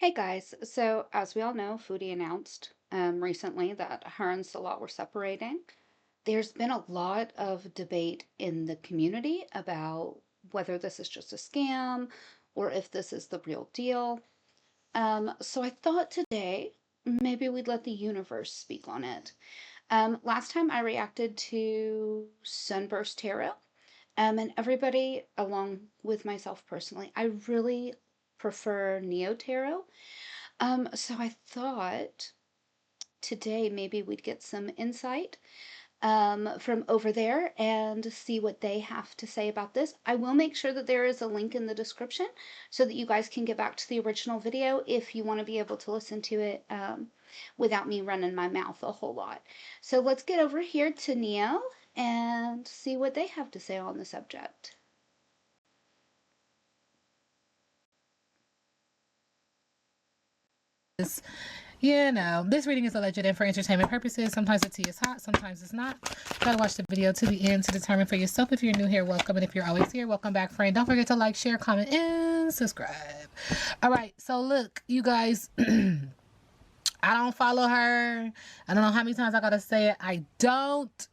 Hey guys, so as we all know, Foodie announced recently that her and Salah were separating. There's been a lot of debate in the community about whether this is just a scam or if this is the real deal. So I thought today maybe we'd let the universe speak on it. Last time I reacted to Sunburst Tarot, and everybody, along with myself personally, I really prefer Neo Tarot. So I thought today maybe we'd get some insight from over there and see what they have to say about this. I will make sure that there is a link in the description so that you guys can get back to the original video if you want to be able to listen to it without me running my mouth a whole lot. So let's get over here to Neo and see what they have to say on the subject. This reading is alleged and for entertainment purposes. Sometimes the tea is hot, sometimes it's not. You gotta watch the video to the end to determine for yourself. If you're new here, welcome. And if you're always here, welcome back, friend. Don't forget to like, share, comment, and subscribe. All right, so look, you guys, I don't follow her. I don't know how many times I gotta say it. I don't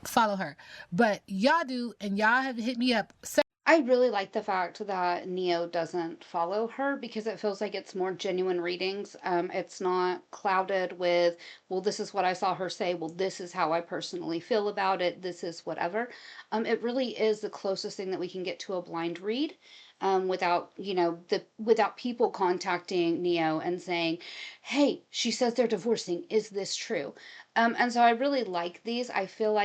follow her. But y'all do, and y'all have hit me up. I really like the fact that Neo doesn't follow her because it feels like it's more genuine readings. It's not clouded with, well, this is what I saw her say. Well, this is how I personally feel about it. This is whatever. It really is the closest thing that we can get to a blind read. Without without people contacting Neo and saying, "Hey, she says they're divorcing. Is this true?" And so I really like these. I feel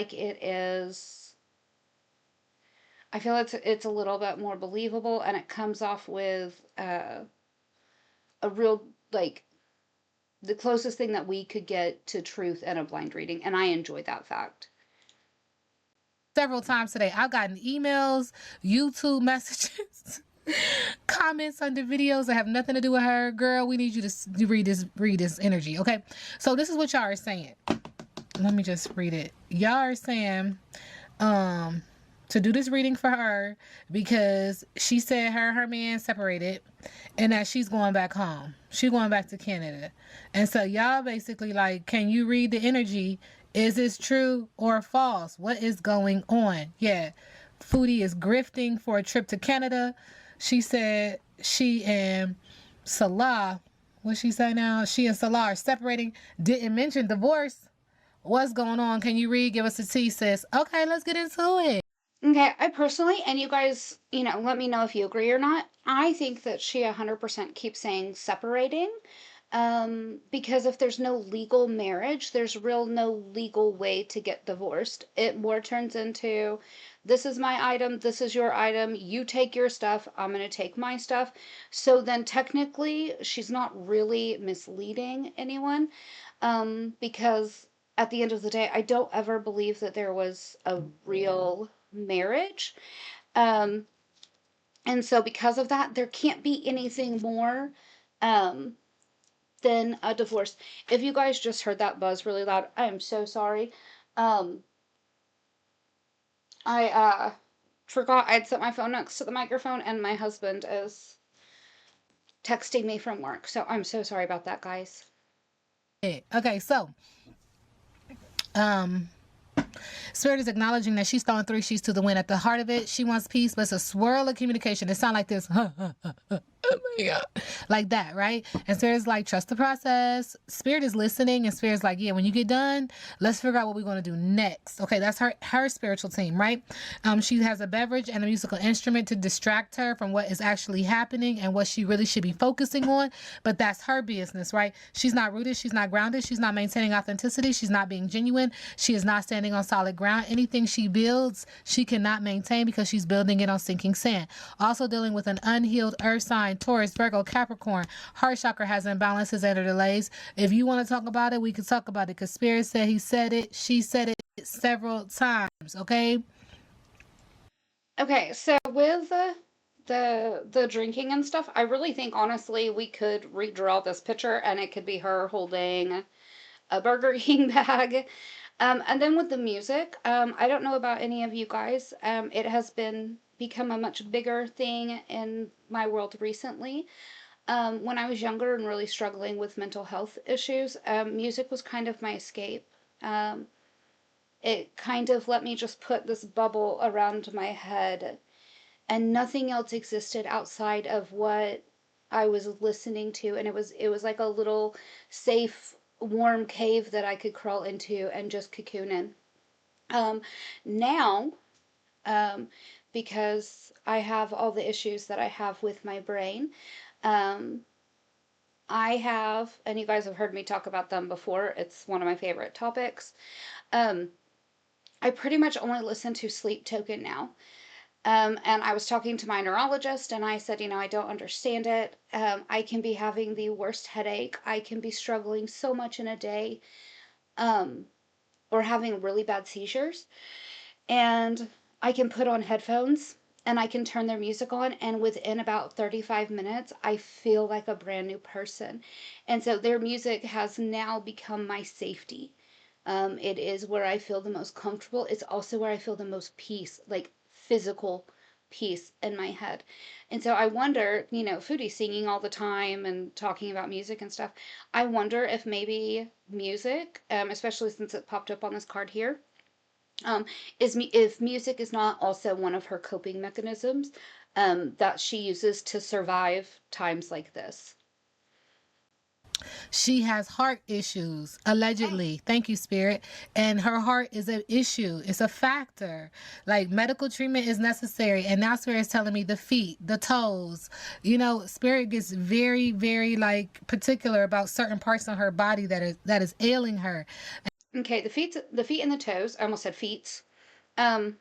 it's a little bit more believable, and it comes off with a real, like, the closest thing that we could get to truth in a blind reading, and I enjoy that fact. Several times today, I've gotten emails, YouTube messages, comments under videos that have nothing to do with her. Girl, we need you to read this energy, okay? So this is what y'all are saying. Let me just read it. Y'all are saying to do this reading for her because she said her man separated and that she's going back home. She's going back to Canada. And so y'all basically like, can you read the energy? Is this true or false? What is going on? Yeah. Foodie is grifting for a trip to Canada. She said she and Salah, what she say now? She and Salah are separating. Didn't mention divorce. What's going on? Can you read? Give us a tea, sis. Okay, let's get into it. Okay, I personally, and you guys, let me know if you agree or not. I think that she 100% keeps saying separating. Because if there's no legal marriage, there's no legal way to get divorced. It more turns into, this is my item, this is your item, you take your stuff, I'm going to take my stuff. So then technically, she's not really misleading anyone, because at the end of the day, I don't ever believe that there was a real marriage. Um, and so because of that, there can't be anything more, um, than a divorce. If you guys just heard that buzz really loud, I am so sorry. I forgot I'd set my phone next to the microphone, and my husband is texting me from work. So I'm so sorry about that, guys. Okay, so Spirit is acknowledging that she's throwing 3 sheets to the wind. At the heart of it, she wants peace, but it's a swirl of communication. It sounds like this. Oh my God. Like that, right? And Spirit's like, trust the process. Spirit is listening, and Spirit's like, yeah, when you get done, let's figure out what we're going to do next. Okay, that's her spiritual team, right? She has a beverage and a musical instrument to distract her from what is actually happening and what she really should be focusing on, but that's her business, right? She's not rooted, she's not grounded, she's not maintaining authenticity, she's not being genuine, she is not standing on solid ground. Anything she builds, she cannot maintain because she's building it on sinking sand. Also dealing with an unhealed earth sign, Taurus, Virgo, Capricorn. Heart chakra has imbalances and delays. If you want to talk about it, we can talk about it because Spirit said he said it, she said it several times, okay? Okay, so with the drinking and stuff, I really think honestly we could redraw this picture and it could be her holding a Burger King bag. And then with the music, I don't know about any of you guys. It has become a much bigger thing in my world recently. When I was younger and really struggling with mental health issues, music was kind of my escape. Um, it kind of let me just put this bubble around my head, and nothing else existed outside of what I was listening to, and it was like a little safe, warm cave that I could crawl into and just cocoon in. Um, Now, um, because I have all the issues that I have with my brain, um, I have, and you guys have heard me talk about them before. It's one of my favorite topics. Um, I pretty much only listen to Sleep Token now. And I was talking to my neurologist, and I said, I don't understand it. I can be having the worst headache. I can be struggling so much in a day, um, or having really bad seizures. And I can put on headphones and I can turn their music on, and within about 35 minutes, I feel like a brand new person. And so their music has now become my safety. It is where I feel the most comfortable. It's also where I feel the most peace, like physical peace in my head. And so I wonder, Foodie singing all the time and talking about music and stuff. I wonder if maybe music, especially since it popped up on this card here, um, is if music is not also one of her coping mechanisms, that she uses to survive times like this. She has heart issues, allegedly. Thank you, Spirit. And her heart is an issue. It's a factor. Like medical treatment is necessary. And now Spirit is telling me the feet, the toes. Spirit gets very, very like particular about certain parts of her body that is ailing her. Okay, the feet and the toes. I almost said feet. Um,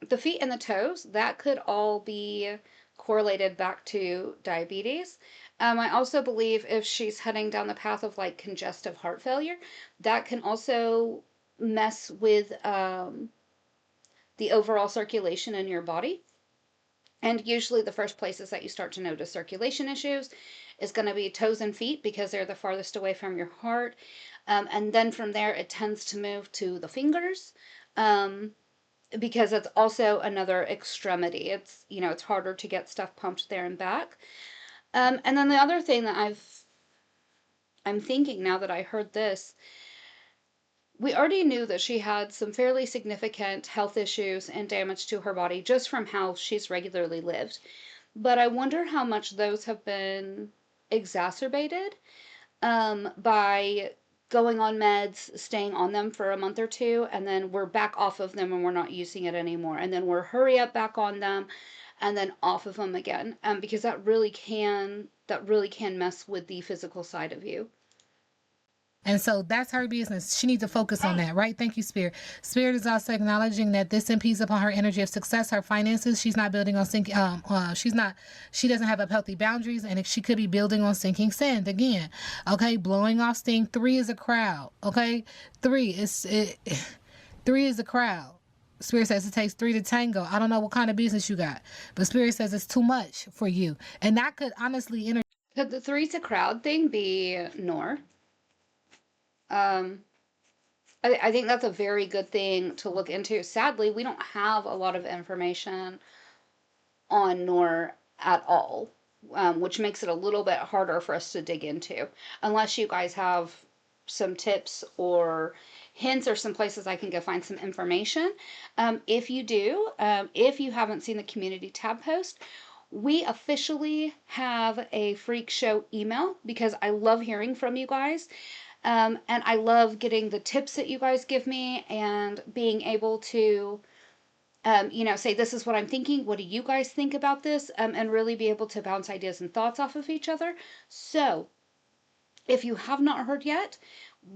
the feet and the toes, that could all be correlated back to diabetes. I also believe if she's heading down the path of like congestive heart failure, that can also mess with the overall circulation in your body. And usually, the first places that you start to notice circulation issues is going to be toes and feet because they're the farthest away from your heart. And then from there, it tends to move to the fingers. Um, because it's also another extremity. It's harder to get stuff pumped there and back. And then the other thing that I'm thinking now that I heard this, we already knew that she had some fairly significant health issues and damage to her body just from how she's regularly lived. But I wonder how much those have been exacerbated by going on meds, staying on them for a month or two, and then we're back off of them and we're not using it anymore. And then we're hurry up back on them and then off of them again. Because that really can mess with the physical side of you. And so that's her business. She needs to focus on that, right? Thank you, Spirit. Spirit is also acknowledging that this impedes upon her energy of success, her finances. She's not building on sinking. She doesn't have healthy boundaries, and she could be building on sinking sand again. Okay, blowing off steam. 3 is a crowd. Okay, 3 is a crowd. Spirit says it takes 3 to tango. I don't know what kind of business you got, but Spirit says it's too much for you, and that could honestly Could the three to crowd thing be Nor? Um, I think that's a very good thing to look into. Sadly, we don't have a lot of information on Nor at all, which makes it a little bit harder for us to dig into, unless you guys have some tips or hints or some places I can go find some information. If you do, if you haven't seen the community tab post, we officially have a freak show email because I love hearing from you guys. And I love getting the tips that you guys give me and being able to, say, this is what I'm thinking. What do you guys think about this? And really be able to bounce ideas and thoughts off of each other. So, if you have not heard yet,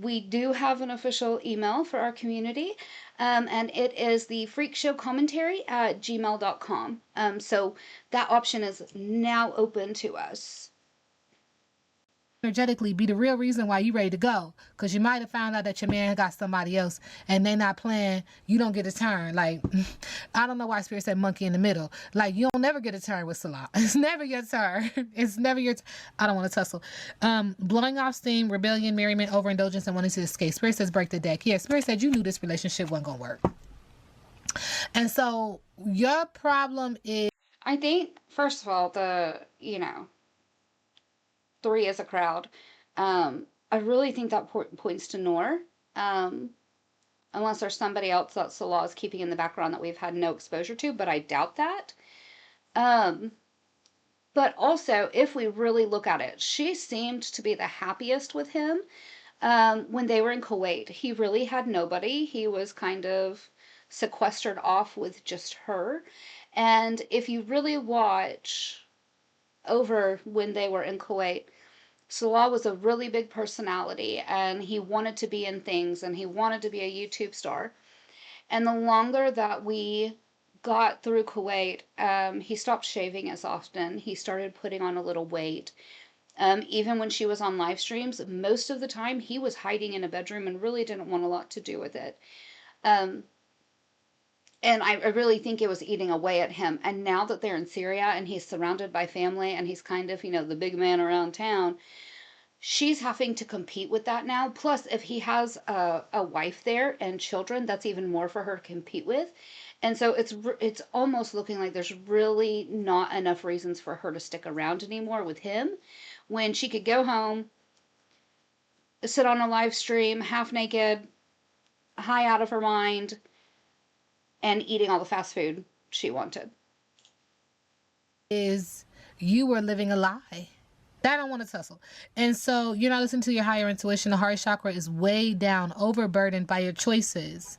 we do have an official email for our community, and it is the freakshowcommentary@gmail.com. So, that option is now open to us. energetically be the real reason why you ready to go, because you might have found out that your man got somebody else and they not playing. You don't get a turn. Like, I don't know why Spirit said monkey in the middle. Like, you don't never get a turn with Salah. It's never your turn. It's never your I don't want to tussle. Blowing off steam, rebellion, merriment, overindulgence, and wanting to escape. Spirit says break the deck. Yeah, Spirit said you knew this relationship wasn't gonna work. And so your problem is, I think, first of all, the three as a crowd. I really think that points to Noor. Um, Unless there's somebody else that Salah is keeping in the background that we've had no exposure to, but I doubt that. Um, but also, if we really look at it, she seemed to be the happiest with him when they were in Kuwait. He really had nobody. He was kind of sequestered off with just her. And if you really watch over when they were in Kuwait, Salah was a really big personality and he wanted to be in things and he wanted to be a YouTube star. And the longer that we got through Kuwait, he stopped shaving as often. He started putting on a little weight. Even when she was on live streams, most of the time he was hiding in a bedroom and really didn't want a lot to do with it. Um, and I really think it was eating away at him. And now that they're in Syria and he's surrounded by family and he's kind of, the big man around town, she's having to compete with that now. Plus, if he has a wife there and children, that's even more for her to compete with. And so it's almost looking like there's really not enough reasons for her to stick around anymore with him when she could go home, sit on a live stream, half naked, high out of her mind, and eating all the fast food she wanted. Is you were living a lie. I don't want to tussle. And so you're not listening to your higher intuition. The heart chakra is way down, overburdened by your choices.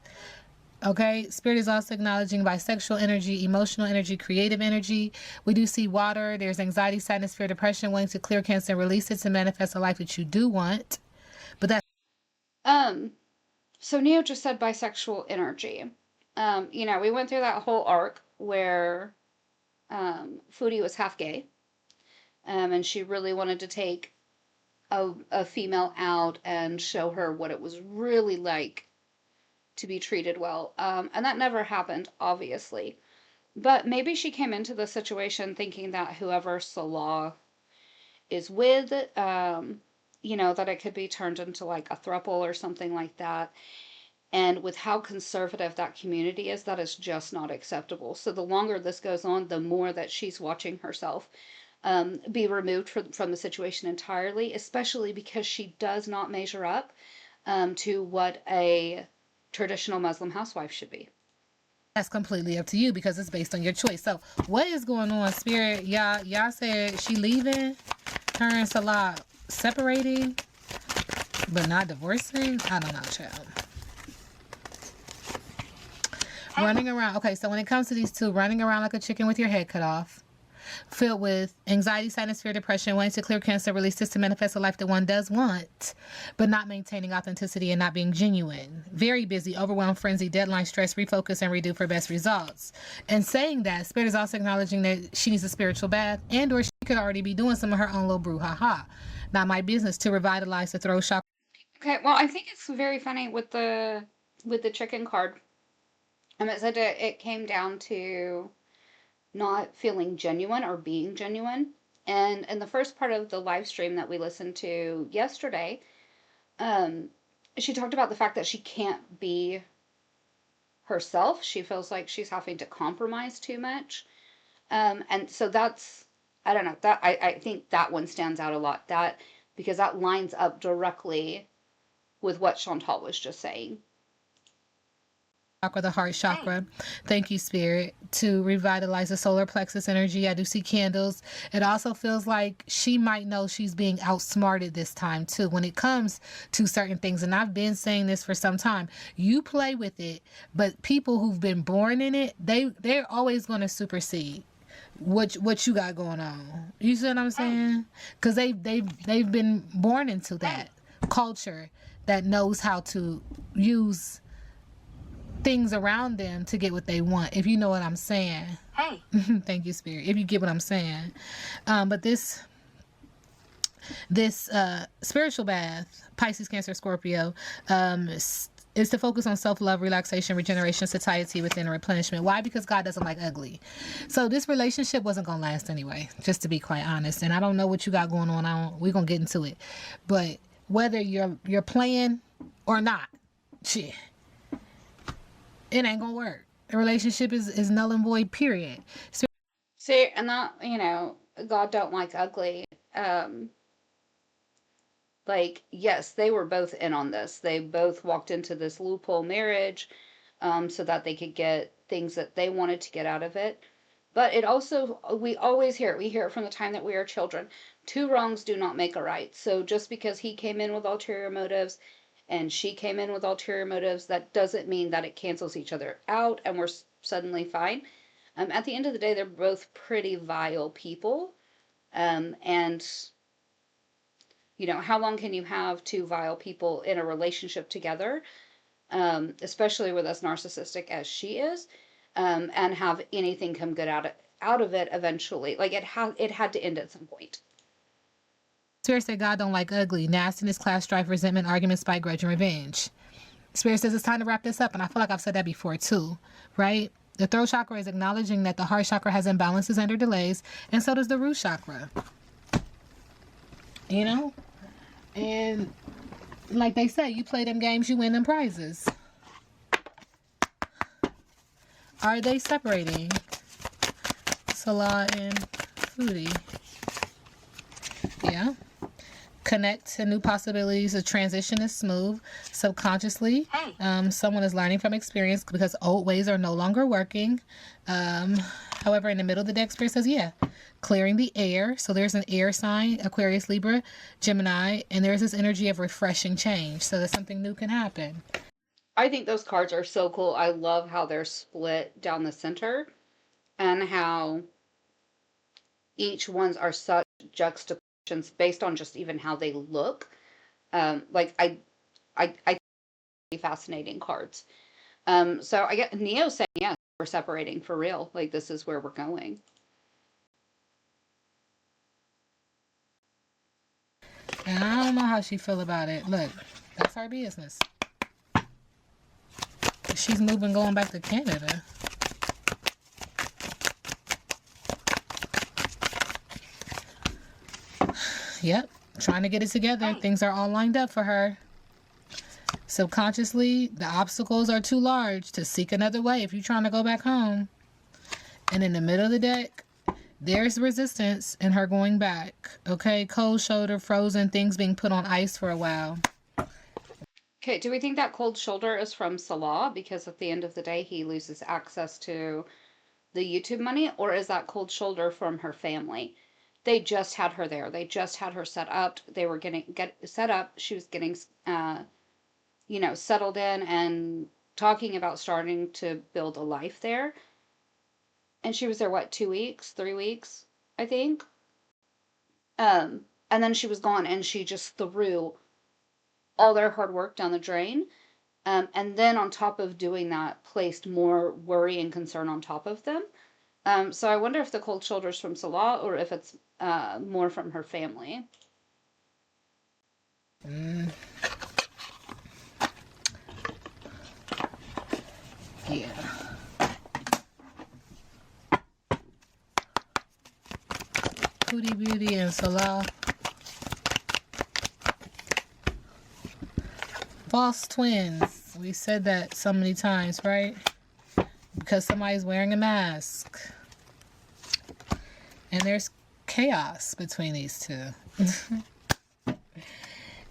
Okay, Spirit is also acknowledging bisexual energy, emotional energy, creative energy. We do see water. There's anxiety, sadness, fear, depression, wanting to clear, cancel, and release it to manifest a life that you do want. But that's So Neo just said bisexual energy. We went through that whole arc where Foodie was half gay, and she really wanted to take a female out and show her what it was really like to be treated well. And that never happened, obviously. But maybe she came into the situation thinking that whoever Salah is with, that it could be turned into like a throuple or something like that. And with how conservative that community is, that is just not acceptable. So the longer this goes on, the more that she's watching herself be removed from the situation entirely, especially because she does not measure up to what a traditional Muslim housewife should be. that's completely up to you because it's based on your choice. So what is going on, Spirit? Y'all said she leaving, her and Salah separating, but not divorcing? I don't know, child. Running around. Okay, so when it comes to these two, running around like a chicken with your head cut off, filled with anxiety, sadness, fear, depression, wanting to clear, cancel, release this to manifest a life that one does want, but not maintaining authenticity and not being genuine. Very busy, overwhelmed, frenzy, deadline, stress, refocus, and redo for best results. And saying that, Spirit is also acknowledging that she needs a spiritual bath, and or she could already be doing some of her own little brouhaha. Not my business to revitalize the throat chakra. Okay, well, I think it's very funny with the chicken card. It said it came down to not feeling genuine or being genuine. And in the first part of the live stream that we listened to yesterday, um, she talked about the fact that she can't be herself. She feels like she's having to compromise too much. And so that's, I don't know, that I think that one stands out a lot. That because that lines up directly with what Chantal was just saying. Chakra, the heart chakra. Thank you, Spirit, to revitalize the solar plexus energy. I do see candles. It also feels like she might know she's being outsmarted this time too when it comes to certain things. And I've been saying this for some time. You play with it, but people who've been born in it, they're always going to supersede what you got going on. You see what I'm saying? Because they've been born into that culture that knows how to use things around them to get what they want, if you know what I'm saying. Hey. Thank you, Spirit, if you get what I'm saying. But this spiritual bath, Pisces, Cancer, Scorpio, is to focus on self-love, relaxation, regeneration, satiety within, replenishment. Why? Because God doesn't like ugly. So this relationship wasn't going to last anyway, just to be quite honest. And I don't know what you got going on. We're going to get into it. But whether you're playing or not, shit, it ain't gonna work. The relationship is null and void, period. See, and that, God don't like ugly. Like, yes, they were both in on this. They both walked into this loophole marriage, so that they could get things that they wanted to get out of it. But it also, we always hear it. We hear it from the time that we are children. Two wrongs do not make a right. So just because he came in with ulterior motives and she came in with ulterior motives, that doesn't mean that it cancels each other out and we're suddenly fine. At the end of the day, they're both pretty vile people. And how long can you have two vile people in a relationship together, especially with as narcissistic as she is, and have anything come good out of it eventually? Like it had to end at some point. Spirit said God don't like ugly, nastiness, class strife, resentment, argument, spite, grudge, and revenge. Spirit says it's time to wrap this up, and I feel like I've said that before too, right? The throat chakra is acknowledging that the heart chakra has imbalances and or delays, and so does the root chakra. You know? And like they say, you play them games, you win them prizes. Are they separating? Salah and Foodie. Yeah. Connect to new possibilities. The transition is smooth. Subconsciously, someone is learning from experience because old ways are no longer working. However, in the middle of the deck, Spirit says, yeah, clearing the air. So there's an air sign, Aquarius, Libra, Gemini, and there's this energy of refreshing change so that something new can happen. I think those cards are so cool. I love how they're split down the center and how each ones are such juxtapositions based on just even how they look. Like I fascinating cards. So I get Neo saying, yeah, we're separating for real. Like this is where we're going. And I don't know how she feel about it. Look, that's her business. She's moving, going back to Canada. Yep, trying to get it together. Things are all lined up for her. Subconsciously, the obstacles are too large to seek another way if you're trying to go back home. And in the middle of the deck, there's resistance in her going back. Okay, cold shoulder, frozen, things being put on ice for a while. Okay, do we think that cold shoulder is from Salah because at the end of the day he loses access to the YouTube money, or is that cold shoulder from her family? They just had her there. They just had her set up. They were get set up. She was getting settled in and talking about starting to build a life there. And she was there, what, 2 weeks, 3 weeks, I think. And then she was gone, and she just threw all their hard work down the drain. And then on top of doing that, placed more worry and concern on top of them. So I wonder if the cold shoulder's from Salah or if it's more from her family. Yeah. Foodie Beauty and Salah. False twins. We said that so many times, right? Because somebody's wearing a mask. And there's chaos between these two.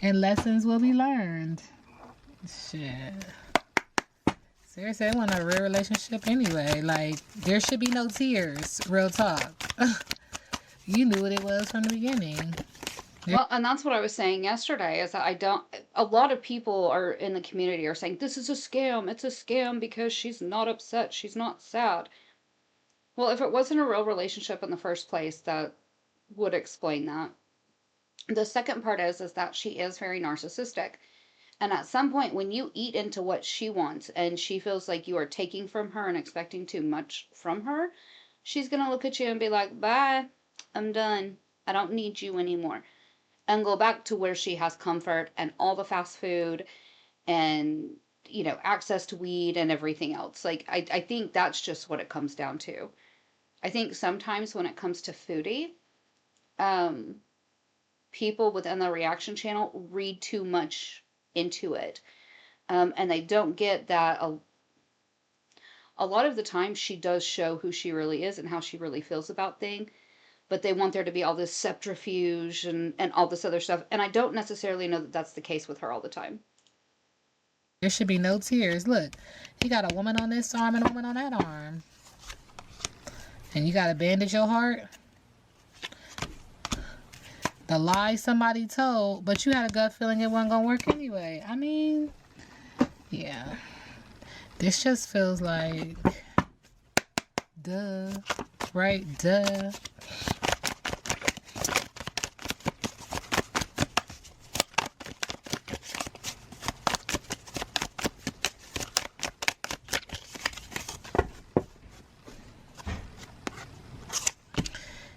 And lessons will be learned. Shit. Seriously, I want a real relationship anyway. Like, there should be no tears. Real talk. You knew what it was from the beginning. Well, and that's what I was saying yesterday, is that a lot of people are in the community are saying, this is a scam. It's a scam because she's not upset. She's not sad. Well, if it wasn't a real relationship in the first place, that would explain that. The second part is that she is very narcissistic. And at some point, when you eat into what she wants and she feels like you are taking from her and expecting too much from her, she's going to look at you and be like, bye, I'm done. I don't need you anymore. And go back to where she has comfort and all the fast food and, access to weed and everything else. Like, I think that's just what it comes down to. I think sometimes when it comes to Foodie, people within the reaction channel read too much into it. And they don't get that a lot of the time she does show who she really is and how she really feels about things. but they want there to be all this subterfuge and all this other stuff. And I don't necessarily know that that's the case with her all the time. There should be no tears. Look, he got a woman on this arm and a woman on that arm. And you got to bandage your heart. The lie somebody told, but you had a gut feeling it wasn't going to work anyway. I mean, yeah. This just feels like, duh, right? Duh.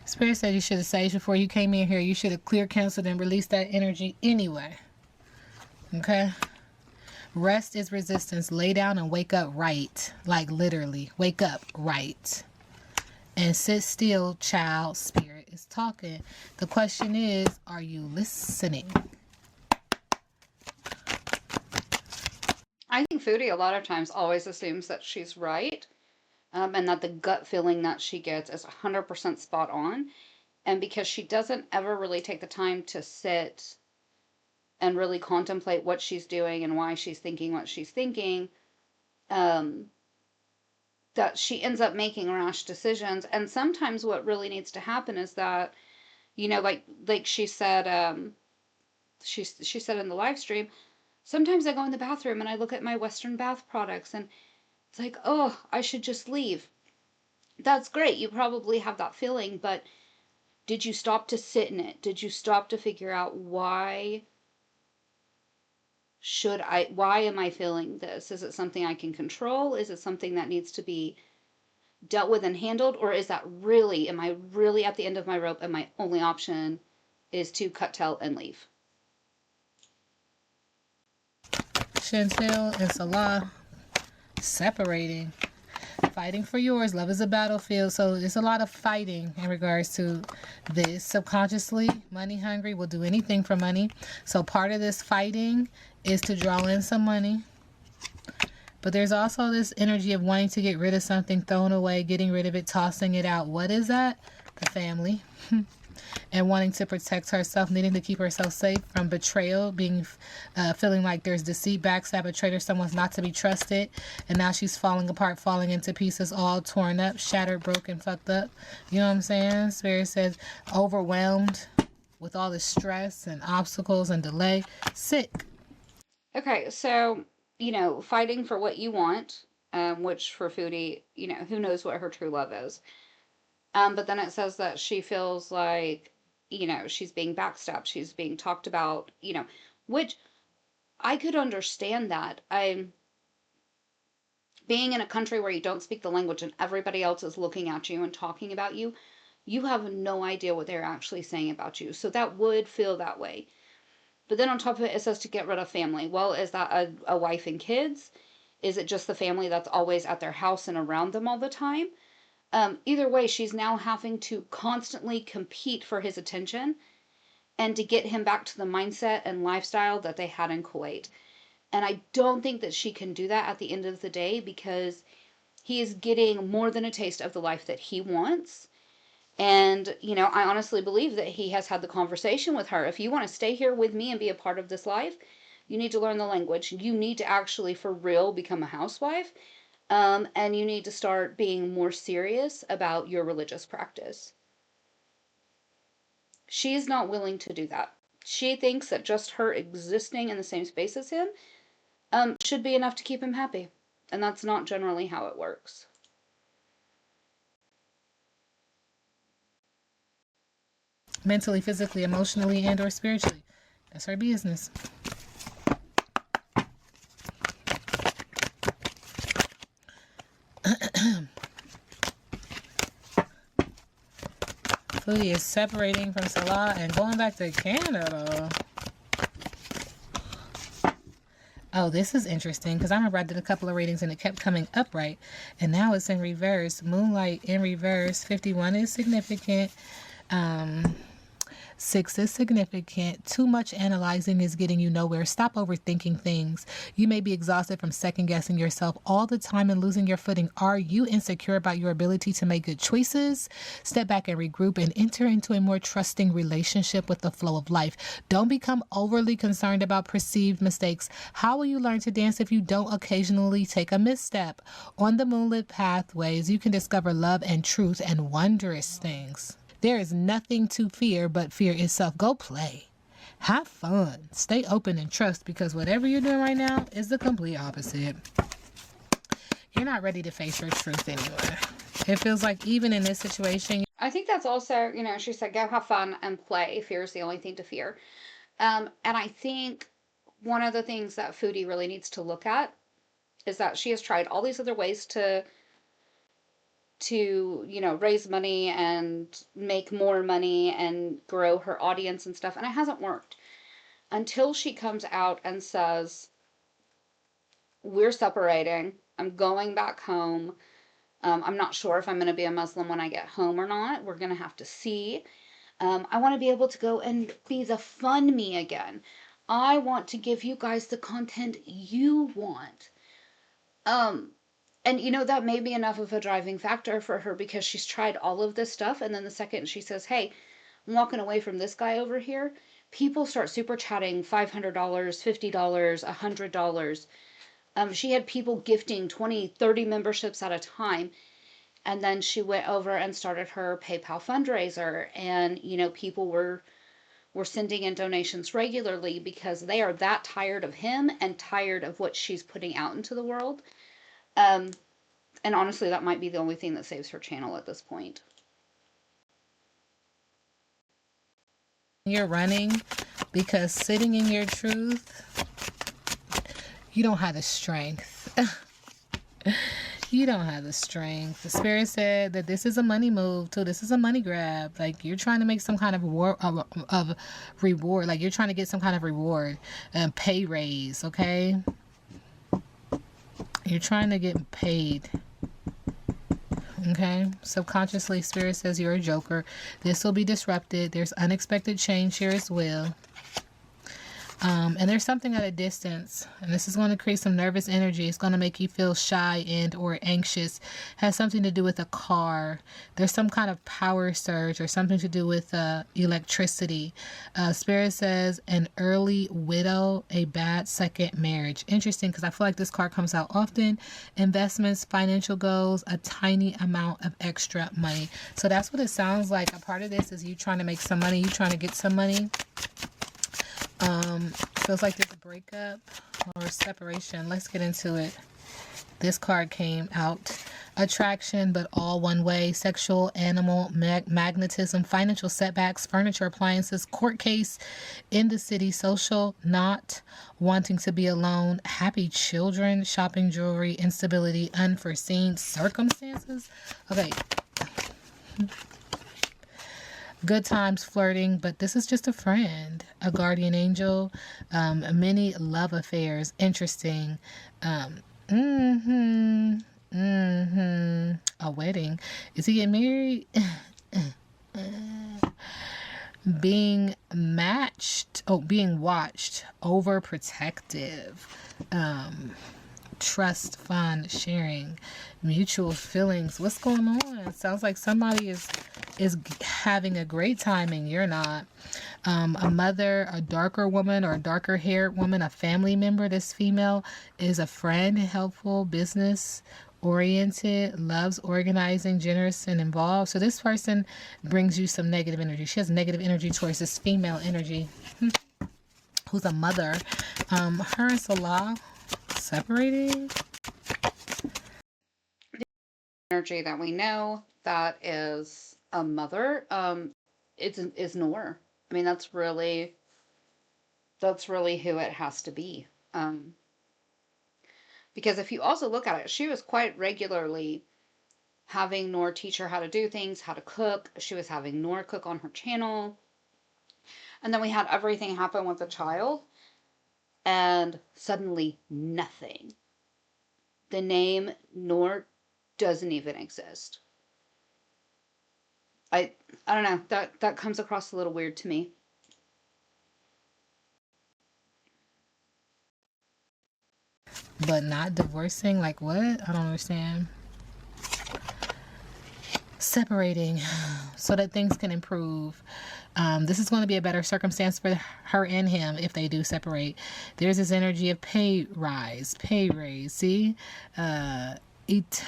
Spirit said you should have saged before you came in here. You should have clear canceled and released that energy anyway. Okay? Rest is resistance. Lay down and wake up right. Like literally. Wake up right. And sit still, child. Spirit is talking. The question is, are you listening? I think Foodie a lot of times always assumes that she's right. And that the gut feeling that she gets is 100% spot on. And because she doesn't ever really take the time to sit and really contemplate what she's doing and why she's thinking what she's thinking, that she ends up making rash decisions. And sometimes what really needs to happen is that, you know, like she said, she said in the live stream, sometimes I go in the bathroom and I look at my Western bath products and it's like, oh, I should just leave. That's great. You probably have that feeling, but did you stop to sit in it? Did you stop to figure out why am I feeling this? Is it something I can control? Is it something that needs to be dealt with and handled? Or is that really, am I really at the end of my rope and my only option is to cut tail and leave? Chantel and Salah separating, fighting for yours. Love is a battlefield, so there's a lot of fighting in regards to this. Subconsciously, money hungry, will do anything for money. So part of this fighting is to draw in some money, but there's also this energy of wanting to get rid of something, thrown away, getting rid of it, tossing it out. What is that? The family. And wanting to protect herself, needing to keep herself safe from betrayal, feeling like there's deceit, backstab, a traitor, someone's not to be trusted, and now she's falling apart, falling into pieces, all torn up, shattered, broken, fucked up. You know what I'm saying? Spirit says overwhelmed with all the stress and obstacles and delay, sick. Okay, so, you know, fighting for what you want, which for Foodie, you know, who knows what her true love is. But then it says that she feels like, you know, she's being backstabbed, she's being talked about, you know, which I could understand that. I'm being in a country where you don't speak the language and everybody else is looking at you and talking about you, you have no idea what they're actually saying about you. So that would feel that way. But then on top of it, it says to get rid of family. Well, is that a wife and kids? Is it just the family that's always at their house and around them all the time? Either way, she's now having to constantly compete for his attention and to get him back to the mindset and lifestyle that they had in Kuwait. And I don't think that she can do that at the end of the day because he is getting more than a taste of the life that he wants. And, you know, I honestly believe that he has had the conversation with her. If you want to stay here with me and be a part of this life, you need to learn the language. You need to actually, for real, become a housewife. And you need to start being more serious about your religious practice. She is not willing to do that. She thinks that just her existing in the same space as him should be enough to keep him happy. And that's not generally how it works. Mentally, physically, emotionally, and or spiritually. That's her business. Foodie is separating from Salah and going back to Canada. Oh, this is interesting because I remember I did a couple of readings and it kept coming upright. And now it's in reverse. Moonlight in reverse. 51 is significant. 6 is significant. Too much analyzing is getting you nowhere. Stop overthinking things. You may be exhausted from second guessing yourself all the time and losing your footing. Are you insecure about your ability to make good choices? Step back and regroup and enter into a more trusting relationship with the flow of life. Don't become overly concerned about perceived mistakes. How will you learn to dance if you don't occasionally take a misstep? On the moonlit pathways, you can discover love and truth and wondrous things. There is nothing to fear but fear itself. Go play. Have fun. Stay open and trust, because whatever you're doing right now is the complete opposite. You're not ready to face your truth anymore. It feels like even in this situation. I think that's also, she said, go have fun and play. Fear is the only thing to fear. And I think one of the things that Foodie really needs to look at is that she has tried all these other ways to raise money and make more money and grow her audience and stuff, and it hasn't worked until she comes out and says, we're separating, I'm going back home, I'm not sure if I'm going to be a Muslim when I get home or not, we're going to have to see. I want to be able to go and be the fun me again. I want to give you guys the content you want. And that may be enough of a driving factor for her, because she's tried all of this stuff, and then the second she says, hey, I'm walking away from this guy over here, people start super chatting $500, $50, $100. She had people gifting 20, 30 memberships at a time. And then she went over and started her PayPal fundraiser, and people were sending in donations regularly because they are that tired of him and tired of what she's putting out into the world. And honestly, that might be the only thing that saves her channel at this point. You're running because sitting in your truth, you don't have the strength. You don't have the strength. The spirit said that this is a money move too. This is a money grab. Like, you're trying to make some kind of reward. Like, you're trying to get some kind of reward and pay raise. Okay. You're trying to get paid. Okay. Subconsciously, spirit says you're a joker. This will be disrupted. There's unexpected change here as well. And there's something at a distance, and this is going to create some nervous energy. It's going to make you feel shy and or anxious. Has something to do with a car. There's some kind of power surge or something to do with electricity. Spirit says an early widow, a bad second marriage. Interesting, because I feel like this card comes out often. Investments, financial goals, a tiny amount of extra money. So that's what it sounds like. A part of this is you trying to make some money. You trying to get some money. Feels like there's a breakup or separation. Let's get into it. This card came out. Attraction, but all one way. Sexual, animal, magnetism, financial setbacks, furniture, appliances, court case, in the city, social, not wanting to be alone, happy children, shopping, jewelry, instability, unforeseen circumstances. Okay. Good times, flirting, but this is just a friend, a guardian angel, many love affairs, interesting, a wedding. Is he getting married? Being being watched, overprotective, trust, fun, sharing, mutual feelings. What's going on? It sounds like somebody is having a great time and you're not. A mother, a darker woman or a darker haired woman, a family member. This female is a friend, helpful, business oriented, loves organizing, generous and involved. So this person brings you some negative energy. She has negative energy towards this female energy who's a mother. Her and Salah separated. Energy that we know that is a mother, is Noor. I mean, that's really who it has to be. Because if you also look at it, she was quite regularly having Noor teach her how to do things, how to cook. She was having Noor cook on her channel. And then we had everything happen with the child, and suddenly nothing. The name Noor doesn't even exist. I I don't know. That comes across a little weird to me. But not divorcing? Like what? I don't understand. Separating so that things can improve. This is going to be a better circumstance for her and him if they do separate. There's this energy of pay rise, pay raise. See? It.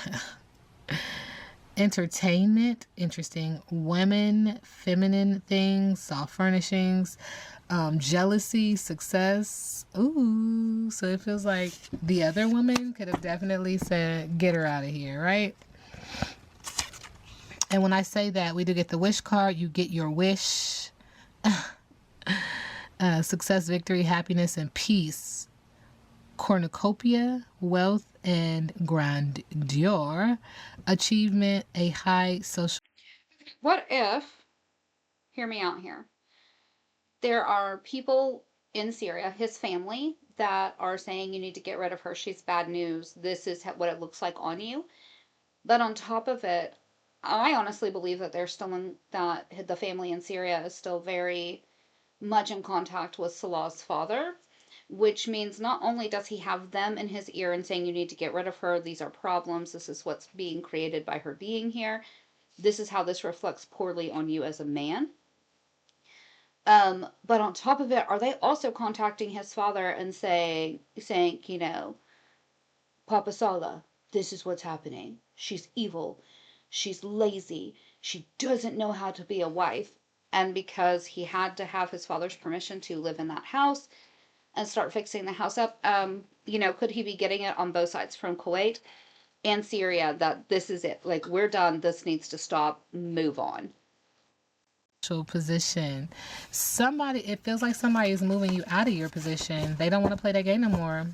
Entertainment, interesting. Women, feminine things, soft furnishings, jealousy, success. Ooh, so it feels like the other woman could have definitely said, get her out of here, right? And when I say that, we do get the wish card. You get your wish. Success, victory, happiness, and peace. Cornucopia, wealth, and grandeur. Achievement, a high social. What if, hear me out here, there are people in Syria, his family, that are saying you need to get rid of her. She's bad news. This is what it looks like on you. But on top of it, I honestly believe that they're still in that the family in Syria is still very much in contact with Salah's father, which means not only does he have them in his ear and saying you need to get rid of her, these are problems, this is what's being created by her being here, this is how this reflects poorly on you as a man. But on top of it, are they also contacting his father and saying, Papa Sala, this is what's happening. She's evil. She's lazy. She doesn't know how to be a wife. And because he had to have his father's permission to live in that house and start fixing the house up, could he be getting it on both sides from Kuwait and Syria that this is it? Like, we're done. This needs to stop. Move on. Position. Somebody, it feels like somebody is moving you out of your position. They don't want to play that game no more.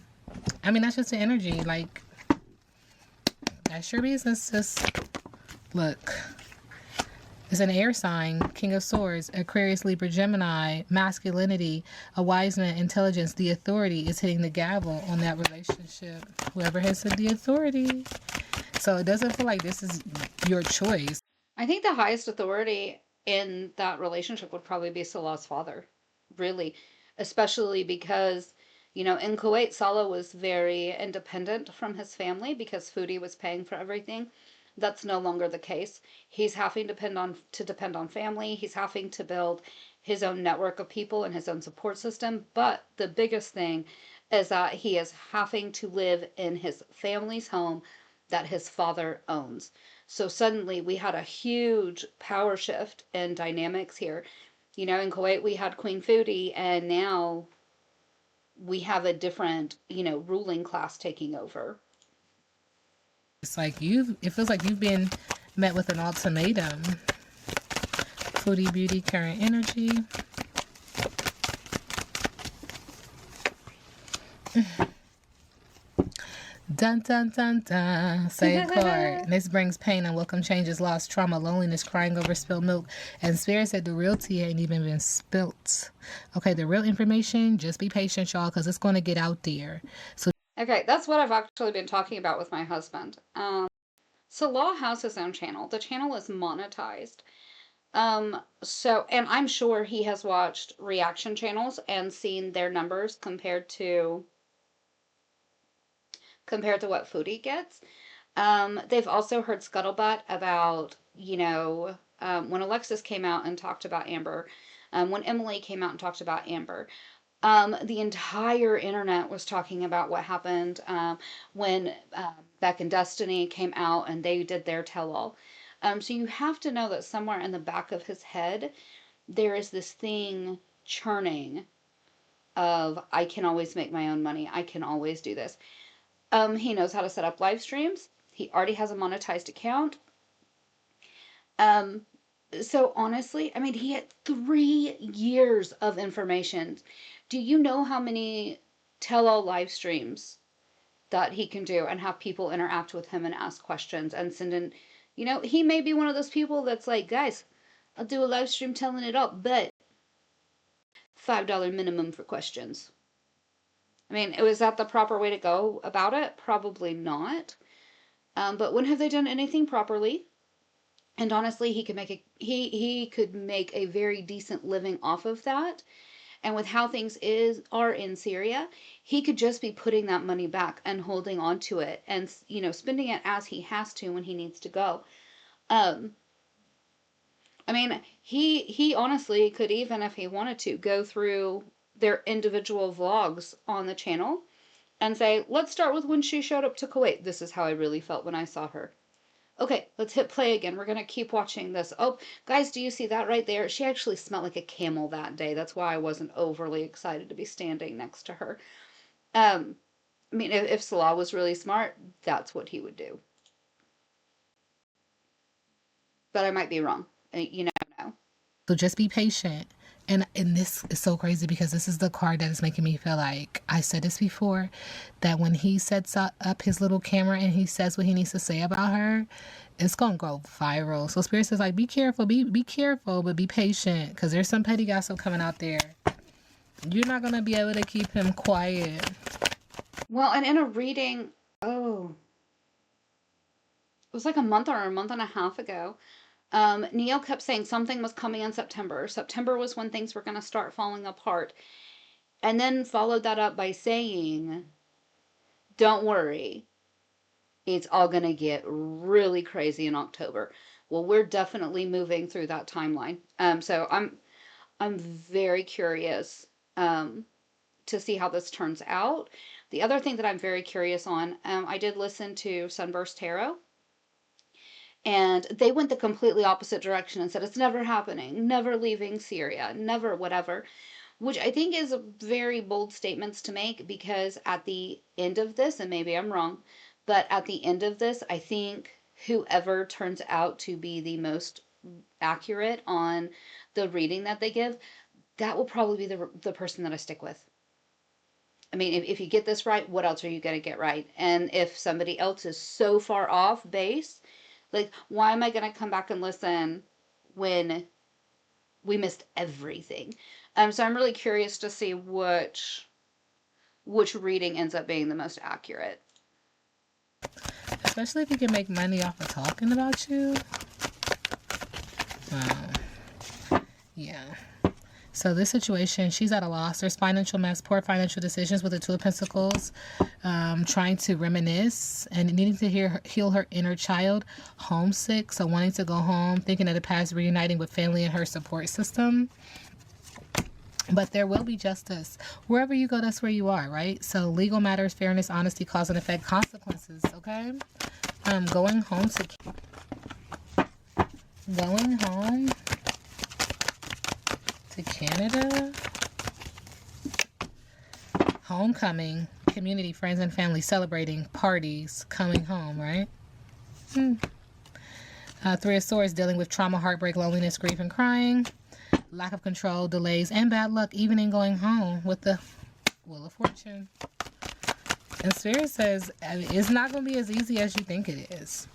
I mean, that's just the energy. Like, that's your business. Just look. It's an air sign, King of Swords, Aquarius, Libra, Gemini, masculinity, a wise man, intelligence. The authority is hitting the gavel on that relationship. Whoever has the authority. So it doesn't feel like this is your choice. I think the highest authority in that relationship would probably be Salah's father, really, especially because, in Kuwait, Salah was very independent from his family because Foodie was paying for everything. That's no longer the case. He's having to depend on family. He's having to build his own network of people and his own support system. But the biggest thing is that he is having to live in his family's home that his father owns. So suddenly we had a huge power shift in dynamics here. In Kuwait we had Queen Foodie, and now we have a different, ruling class taking over. It's like it feels like you've been met with an ultimatum. Foodie, beauty, current energy. Dun dun dun dun. Save card. This brings pain, unwelcome changes, loss, trauma, loneliness, crying over spilled milk. And Spirit said the real tea ain't even been spilt. Okay, the real information, just be patient, y'all, because it's going to get out there. So okay, that's what I've actually been talking about with my husband. Salah has his own channel. The channel is monetized. And I'm sure he has watched reaction channels and seen their numbers compared to what Foodie gets. They've also heard scuttlebutt about, when Alexis came out and talked about Amber, when Emily came out and talked about Amber. The entire internet was talking about what happened when Beck and Destiny came out and they did their tell-all. So you have to know that somewhere in the back of his head, there is this thing churning of, I can always make my own money. I can always do this. He knows how to set up live streams. He already has a monetized account. So honestly, I mean, he had 3 years of information. Do you know how many tell-all live streams that he can do and have people interact with him and ask questions and send in, he may be one of those people that's like, guys, I'll do a live stream telling it all, but $5 minimum for questions. I mean, was that the proper way to go about it? Probably not. But when have they done anything properly? And honestly, he could make a very decent living off of that. And with how things are in Syria, he could just be putting that money back and holding on to it, and spending it as he has to when he needs to go. Um, I mean, he honestly could, even if he wanted to, go through their individual vlogs on the channel and say, let's start with when she showed up to Kuwait. This is how I really felt when I saw her. Okay, let's hit play again. We're going to keep watching this. Oh, guys, do you see that right there? She actually smelled like a camel that day. That's why I wasn't overly excited to be standing next to her. I mean, if Salah was really smart, that's what he would do. But I might be wrong. You never know. So just be patient. And this is so crazy because this is the card that is making me feel like I said this before, that when he sets up his little camera and he says what he needs to say about her, it's gonna go viral. So Spirit says, like, be careful, be careful, but be patient, because there's some petty gossip coming out there. You're not gonna be able to keep him quiet. Well, and in a reading, it was like a month or a month and a half ago. Neil kept saying something was coming in September. September was when things were going to start falling apart. And then followed that up by saying, don't worry, it's all going to get really crazy in October. Well, we're definitely moving through that timeline. So I'm very curious to see how this turns out. The other thing that I'm very curious on, I did listen to Sunburst Tarot, and they went the completely opposite direction and said it's never happening, never leaving Syria, never whatever, which I think is a very bold statements to make, because at the end of this, and maybe I'm wrong, but at the end of this, I think whoever turns out to be the most accurate on the reading that they give, that will probably be the person that I stick with. I mean, if you get this right, what else are you going to get right? And if somebody else is so far off base, like, why am I going to come back and listen when we missed everything? So I'm really curious to see which reading ends up being the most accurate. Especially if you can make money off of talking about you. Yeah. So this situation, she's at a loss. There's financial mess, poor financial decisions with the Two of Pentacles, trying to reminisce and needing to heal her inner child, homesick, so wanting to go home, thinking of the past, reuniting with family and her support system. But there will be justice. Wherever you go, that's where you are, right? So legal matters, fairness, honesty, cause and effect, consequences, okay? Going home to Canada. Homecoming, community, friends and family, celebrating, parties, coming home, right? Three of Swords, dealing with trauma, heartbreak, loneliness, grief, and crying. Lack of control, delays, and bad luck, even in going home, with the Wheel of Fortune. And Spirit says, I mean, it's not going to be as easy as you think it is.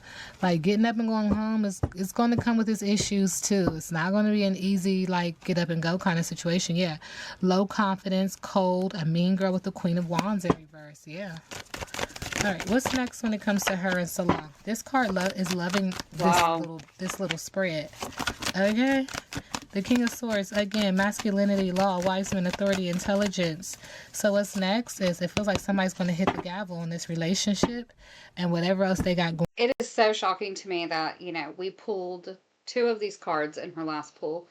Like, getting up and going home is going to come with its issues, too. It's not going to be an easy, like, get up and go kind of situation. Yeah. Low confidence, cold, a mean girl with the Queen of Wands in reverse. Yeah. All right. What's next when it comes to her and Salah? This card is loving this little spread. Okay. The King of Swords, again, masculinity, law, wise men, authority, intelligence. So what's next is, it feels like somebody's going to hit the gavel in this relationship and whatever else they got going. It is so shocking to me that, we pulled two of these cards in her last pull.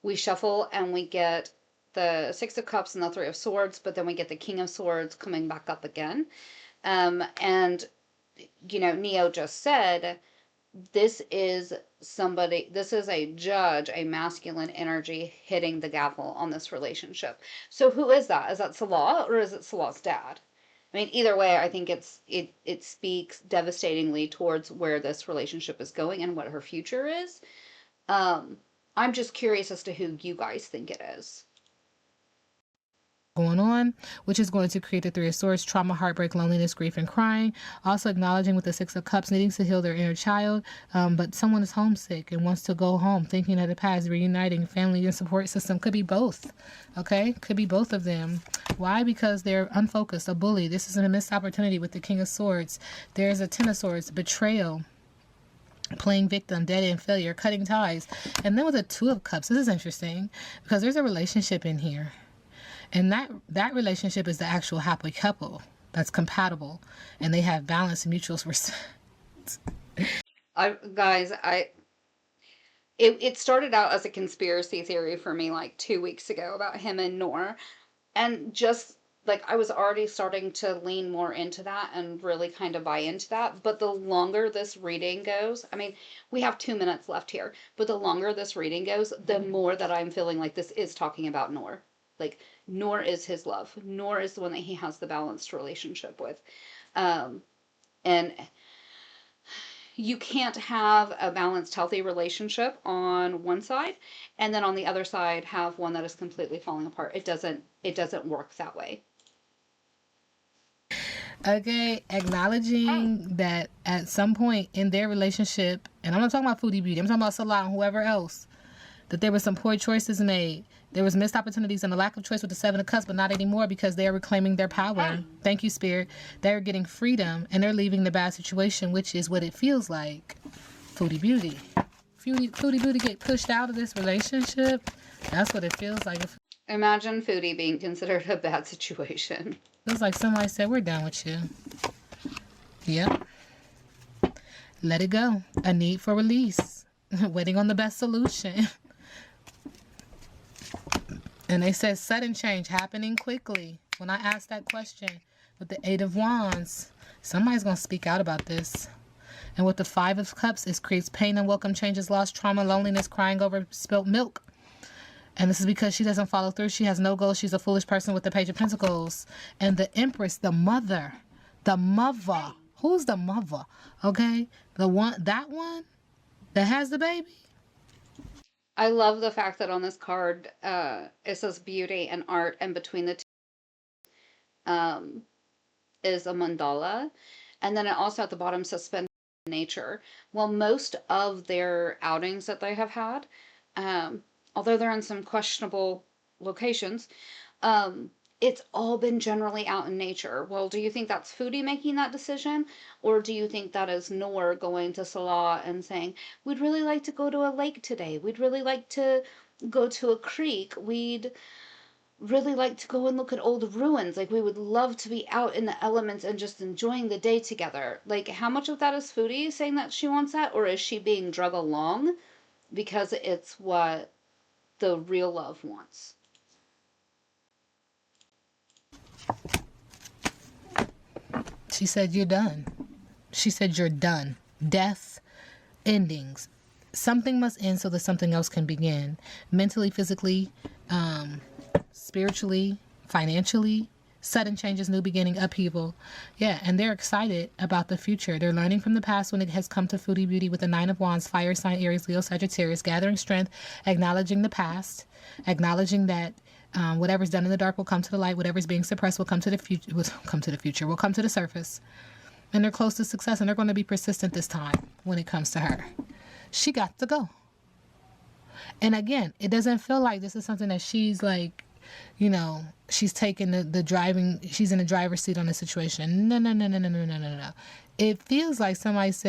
We shuffle and we get the Six of Cups and the Three of Swords, but then we get the King of Swords coming back up again. And, Neo just said, this is a judge, a masculine energy hitting the gavel on this relationship. So who is that? Is that Salah, or is it Salah's dad? I mean, either way, I think it speaks devastatingly towards where this relationship is going and what her future is. I'm just curious as to who you guys think it is. Going on, which is going to create the Three of Swords, trauma, heartbreak, loneliness, grief, and crying. Also acknowledging with the Six of Cups, needing to heal their inner child, but someone is homesick and wants to go home, thinking of the past, reuniting family and support system. Could be both, okay? Could be both of them. Why? Because they're unfocused, a bully. This is a missed opportunity with the King of Swords. There's a Ten of Swords, betrayal. playing victim, dead end, failure, cutting ties. And then with the Two of Cups, this is interesting because there's a relationship in here. And that relationship is the actual happy couple that's compatible and they have balance and mutual respect. It started out as a conspiracy theory for me like 2 weeks ago about him and Noor. And just like I was already starting to lean more into that and really kind of buy into that. But the longer this reading goes, I mean, we have 2 minutes left here, but the longer this reading goes, the more that I'm feeling like this is talking about Noor. Like, Noor is his love. Noor is the one that he has the balanced relationship with. And you can't have a balanced, healthy relationship on one side and then on the other side have one that is completely falling apart. It doesn't work that way. Okay, acknowledging that at some point in their relationship, and I'm not talking about Foodie Beauty, I'm talking about Salah and whoever else, that there were some poor choices made. There was missed opportunities and a lack of choice with the Seven of Cups, but not anymore because they are reclaiming their power. Thank you, Spirit. They're getting freedom and they're leaving the bad situation, which is what it feels like. Foodie Beauty. Foodie Beauty get pushed out of this relationship. That's what it feels like. Imagine Foodie being considered a bad situation. It feels like somebody said, we're done with you. Yep. Let it go. A need for release. Waiting on the best solution. And they said sudden change happening quickly. When I asked that question with the Eight of Wands, somebody's going to speak out about this. And with the Five of Cups, it creates pain, unwelcome changes, loss, trauma, loneliness, crying over spilt milk. And this is because she doesn't follow through. She has no goals. She's a foolish person with the Page of Pentacles. And the Empress, the mother. The mother. Who's the mother? Okay? The one that has the baby. I love the fact that on this card, it says beauty and art, and between the two is a mandala. And then it also at the bottom says spend nature. Well, most of their outings that they have had, although they're in some questionable locations, it's all been generally out in nature. Well, do you think that's Foodie making that decision? Or do you think that is Noor going to Salah and saying, we'd really like to go to a lake today. We'd really like to go to a creek. We'd really like to go and look at old ruins. Like, we would love to be out in the elements and just enjoying the day together. Like, how much of that is Foodie saying that she wants that? Or is she being drug along because it's what the real love wants? She said, you're done. She said, you're done. Death, endings. Something must end so that something else can begin. Mentally, physically, spiritually, financially, sudden changes, new beginning, upheaval. Yeah, and they're excited about the future. They're learning from the past when it has come to Foodie Beauty with the Nine of Wands, fire sign, Aries, Leo, Sagittarius, gathering strength, acknowledging the past, acknowledging that whatever's done in the dark will come to the light. Whatever's being suppressed will come to the future. Will come to the surface. And they're close to success, and they're going to be persistent this time when it comes to her. She got to go. And again, it doesn't feel like this is something that she's like, you know, she's taking the driving. She's in the driver's seat on the situation. No. It feels like somebody said,